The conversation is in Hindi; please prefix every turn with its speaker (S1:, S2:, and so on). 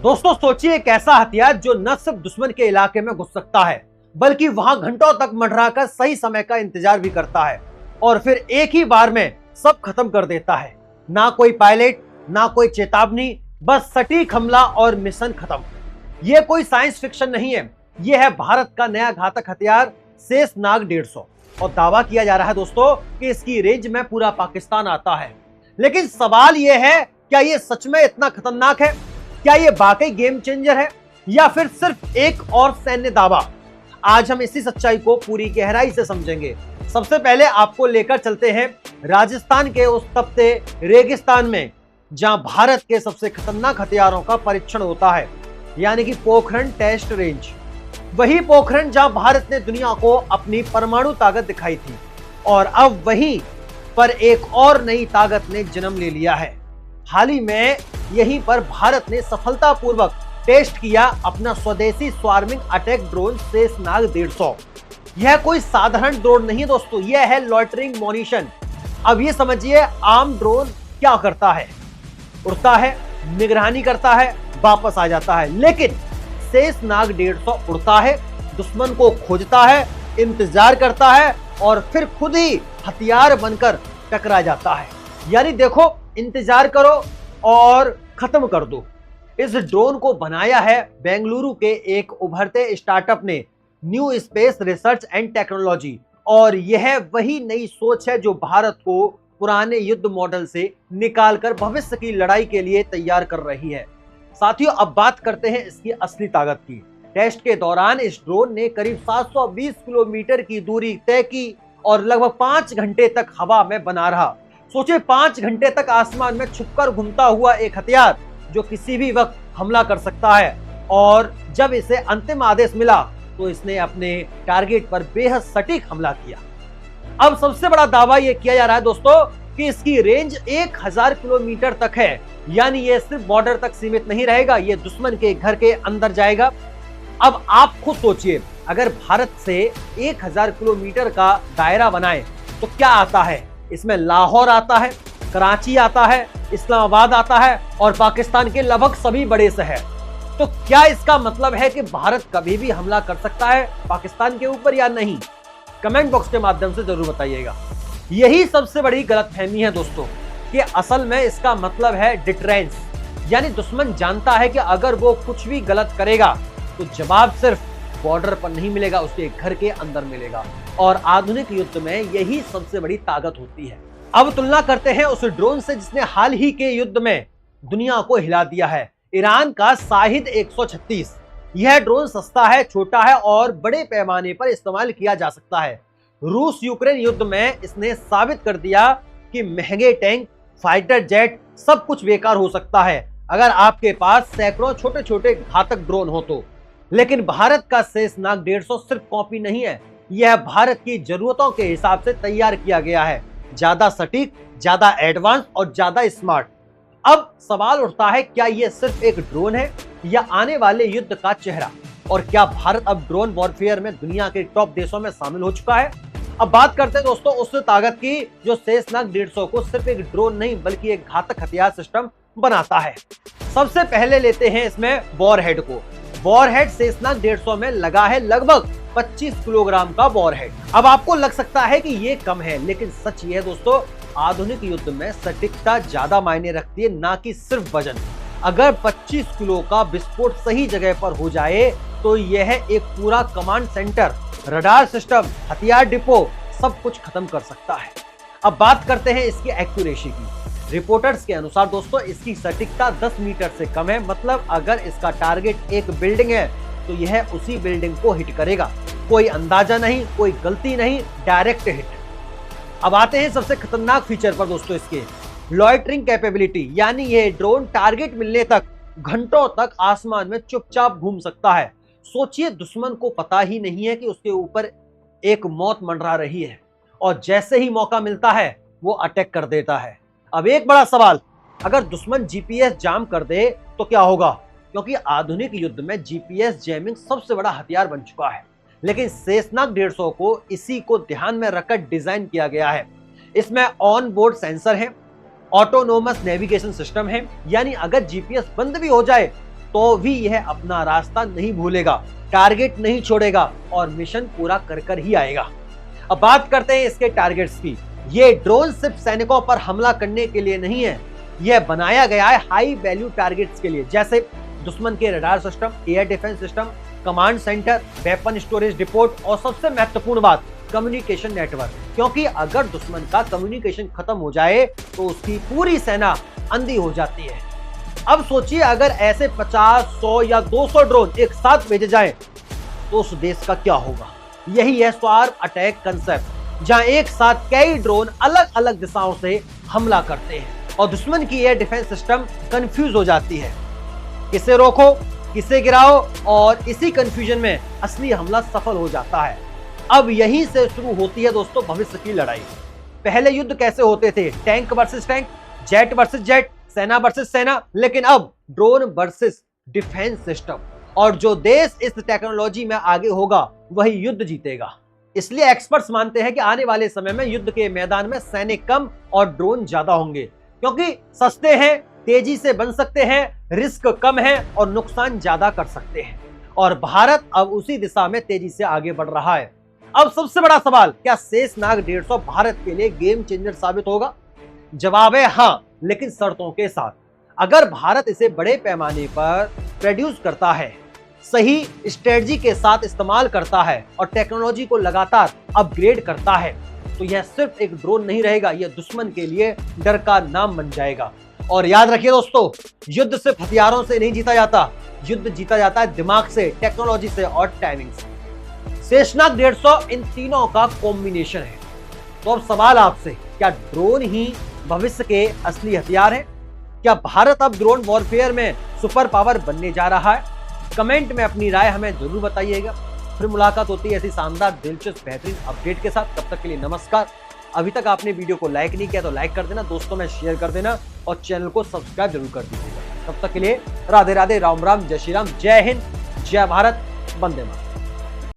S1: दोस्तों सोचिए एक ऐसा हथियार जो न सिर्फ दुश्मन के इलाके में घुस सकता है बल्कि वहां घंटों तक मंडराकर सही समय का इंतजार भी करता है और फिर एक ही बार में सब खत्म कर देता है। ना कोई पायलट, ना कोई चेतावनी, बस सटीक हमला और मिशन खत्म। यह कोई साइंस फिक्शन नहीं है, यह है भारत का नया घातक हथियार शेषनाग 150 और दावा किया जा रहा है दोस्तों कि इसकी रेंज में पूरा पाकिस्तान आता है। लेकिन सवाल यह है, क्या यह सच में इतना खतरनाक है? क्या ये वाकई गेम चेंजर है या फिर सिर्फ एक और सैन्य दावा? आज हम इसी सच्चाई को पूरी गहराई से समझेंगे। सबसे पहले आपको लेकर चलते हैं राजस्थान के उस तपते रेगिस्तान में जहां भारत के सबसे खतरनाक हथियारों का परीक्षण होता है, यानी कि पोखरण टेस्ट रेंज। वही पोखरण जहां भारत ने दुनिया को अपनी परमाणु ताकत दिखाई थी और अब वहीं पर एक और नई ताकत ने जन्म ले लिया है। हाल ही में यहीं पर भारत ने सफलतापूर्वक टेस्ट किया अपना स्वदेशी स्वार्मिंग अटैक ड्रोन शेषनाग 150। यह कोई साधारण ड्रोन नहीं दोस्तों, यह है लॉइटरिंग मोनिशन। अब ये समझिए आम ड्रोन क्या करता है, उड़ता है, निगरानी करता है, वापस आ जाता है, लेकिन शेषनाग 150 उड़ता है, दुश्मन को खोजता है, इंतजार करता है और फिर खुद ही हथियार बनकर टकरा जाता है। यानी देखो, इंतजार करो और खत्म कर दो। इस ड्रोन को बनाया है बेंगलुरु के एक उभरते स्टार्टअप ने, new space research and technology, और यह वही नई सोच है जो भारत को पुराने युद्ध मॉडल से निकालकर भविष्य की लड़ाई के लिए तैयार कर रही है। साथियों, अब बात करते हैं इसकी असली ताकत की। टेस्ट के दौरान इस ड्रोन ने करीब 720 किलोमीटर की दूरी तय की और लगभग 5 घंटे तक हवा में बना रहा। सोचिए, 5 घंटे तक आसमान में छुपकर घूमता हुआ एक हथियार जो किसी भी वक्त हमला कर सकता है। और जब इसे अंतिम आदेश मिला तो इसने अपने टारगेट पर बेहद सटीक हमला किया। अब सबसे बड़ा दावा यह किया जा रहा है दोस्तों कि इसकी रेंज 1000 किलोमीटर तक है। यानी यह सिर्फ बॉर्डर तक सीमित नहीं रहेगा, यह दुश्मन के घर के अंदर जाएगा। अब आप खुद सोचिए, अगर भारत से 1000 किलोमीटर का दायरा बनाए तो क्या आता है? इसमें लाहौर आता है, कराची आता है, इस्लामाबाद आता है और पाकिस्तान के लगभग सभी बड़े शहर। तो क्या इसका मतलब है कि भारत कभी भी हमला कर सकता है पाकिस्तान के ऊपर या नहीं? कमेंट बॉक्स के माध्यम से जरूर बताइएगा। यही सबसे बड़ी गलतफहमी है दोस्तों कि असल में इसका मतलब है डिटरेंस, यानी दुश्मन जानता है कि अगर वो कुछ भी गलत करेगा तो जवाब सिर्फ बॉर्डर पर नहीं मिलेगा, उसके घर के अंदर मिलेगा। और आधुनिक युद्ध में यही सबसे बड़ी ताकत होती है। अब तुलना करते हैं उस ड्रोन से जिसने हाल ही के युद्ध में दुनिया को हिला दिया है, ईरान का शाहिद 136। यह ड्रोन सस्ता है, छोटा है और बड़े पैमाने पर इस्तेमाल किया जा सकता है। रूस यूक्रेन युद्ध में इसने साबित कर दिया कि महंगे टैंक, फाइटर जेट सब कुछ बेकार हो सकता है अगर आपके पास सैकड़ों छोटे छोटे घातक ड्रोन हो तो। लेकिन भारत का शेषनाग 150 सिर्फ कॉपी नहीं है, यह भारत की जरूरतों के हिसाब से तैयार किया गया है। ज्यादा सटीक, ज्यादा एडवांस और ज्यादा स्मार्ट। अब सवाल उठता है, क्या यह सिर्फ एक ड्रोन है या आने वाले युद्ध का चेहरा? और क्या भारत अब ड्रोन वॉरफेयर में दुनिया के टॉप देशों में शामिल हो चुका है? अब बात करते हैं दोस्तों उस ताकत की जो शेषनाग 150 को सिर्फ एक ड्रोन नहीं बल्कि एक घातक हथियार सिस्टम बनाता है। सबसे पहले लेते हैं इसमें वॉरहेड को। वॉरहेड शेषनाग 150 में लगा है लगभग 25 किलोग्राम का वॉरहेड। अब आपको लग सकता है कि ये कम है, लेकिन सच ये है दोस्तों, आधुनिक युद्ध में सटीकता ज्यादा मायने रखती है, ना कि सिर्फ वजन। अगर 25 किलो का विस्फोट सही जगह पर हो जाए तो यह एक पूरा कमांड सेंटर, रडार सिस्टम, हथियार डिपो सब कुछ खत्म कर सकता है। अब बात करते हैं इसकी एक्यूरेसी की। रिपोर्टर्स के अनुसार दोस्तों इसकी सटीकता 10 मीटर से कम है, मतलब अगर इसका टारगेट एक बिल्डिंग है तो यह उसी बिल्डिंग को हिट करेगा। कोई अंदाजा नहीं, कोई गलती नहीं, डायरेक्ट हिट। अब आते हैं सबसे खतरनाक फीचर पर दोस्तों, इसके लॉइटरिंग कैपेबिलिटी, यानी यह ड्रोन टारगेट मिलने तक घंटों तक आसमान में चुपचाप घूम सकता है। सोचिए, दुश्मन को पता ही नहीं है कि उसके ऊपर एक मौत मंडरा रही है और जैसे ही मौका मिलता है वो अटैक कर देता है। अब एक बड़ा सवाल, अगर दुश्मन जीपीएस जाम कर दे तो क्या होगा? क्योंकि आधुनिक युद्ध में जीपीएस जैमिंग सबसे बड़ा हथियार बन चुका है, लेकिन शेषनाग 150 को इसी को ध्यान में रखकर डिजाइन किया गया है। इसमें ऑन बोर्ड सेंसर है, ऑटोनोमस नेविगेशन सिस्टम है, यानी अगर जीपीएस बंद भी हो जाए तो भी यह अपना रास्ता नहीं भूलेगा, टारगेट नहीं छोड़ेगा और मिशन पूरा कर ही आएगा। अब बात करते हैं इसके टारगेट्स की। ये ड्रोन सिर्फ सैनिकों पर हमला करने के लिए नहीं है, यह बनाया गया है हाई वैल्यू टारगेट्स के लिए, जैसे दुश्मन के radar system, air defence system, command centre, weapon storage depot और सबसे महत्वपूर्ण बात कम्युनिकेशन नेटवर्क। क्योंकि अगर दुश्मन का कम्युनिकेशन खत्म हो जाए तो उसकी पूरी सेना अंधी हो जाती है। अब सोचिए अगर ऐसे 50, 100 या 200 ड्रोन एक साथ भेजे जाएं तो उस देश का क्या होगा। यही है स्वार्म अटैक कंसेप्ट, जहां एक साथ कई ड्रोन अलग अलग दिशाओं से हमला करते हैं और दुश्मन की एयर डिफेंस सिस्टम कंफ्यूज हो जाती है। किसे रोको, किसे गिराओ, और इसी कंफ्यूजन में असली हमला सफल हो जाता है। अब यहीं से शुरू होती है दोस्तों भविष्य की लड़ाई। पहले युद्ध कैसे होते थे? Tank versus tank, jet versus jet, सेना वर्सेस सेना, लेकिन अब ड्रोन वर्सेस डिफेंस सिस्टम। और जो देश इस टेक्नोलॉजी में आगे होगा वही युद्ध जीतेगा। इसलिए एक्सपर्ट्स मानते हैं कि आने वाले समय में युद्ध के मैदान में सैनिक कम और ड्रोन ज्यादा होंगे, क्योंकि सस्ते हैं, तेजी से बन सकते हैं, रिस्क कम है और नुकसान ज्यादा कर सकते हैं। और भारत अब उसी दिशा में तेजी से आगे बढ़ रहा है। अब सबसे बड़ा सवाल, क्या शेषनाग 150 भारत के लिए गेम चेंजर साबित होगा? जवाब है हाँ, लेकिन शर्तों के साथ। अगर भारत इसे बड़े पैमाने पर प्रोड्यूस करता है, सही स्ट्रेटजी के साथ इस्तेमाल करता है और टेक्नोलॉजी को लगातार अपग्रेड करता है, तो यह सिर्फ एक ड्रोन नहीं रहेगा, यह दुश्मन के लिए डर का नाम बन जाएगा। और याद रखिए दोस्तों, युद्ध सिर्फ हथियारों से नहीं जीता जाता, युद्ध जीता जाता है दिमाग से, टेक्नोलॉजी से और टाइमिंग से। शेषनाग 150 इन तीनों का कॉम्बिनेशन है। तो अब सवाल आपसे, क्या ड्रोन ही भविष्य के असली हथियार हैं? क्या भारत अब ड्रोन वॉरफेयर में सुपर पावर बनने जा रहा है? कमेंट में अपनी राय हमें जरूर बताइएगा। फिर मुलाकात होती है ऐसी शानदार, दिलचस्प, बेहतरीन अपडेट के साथ। तब तक के लिए नमस्कार। अभी तक आपने वीडियो को लाइक नहीं किया तो लाइक कर देना, दोस्तों में शेयर कर देना और चैनल को सब्सक्राइब जरूर कर दीजिएगा। तब तक के लिए राधे राधे, राम राम, जय श्री राम, जय हिंद, जय भारत, वंदे मातरम।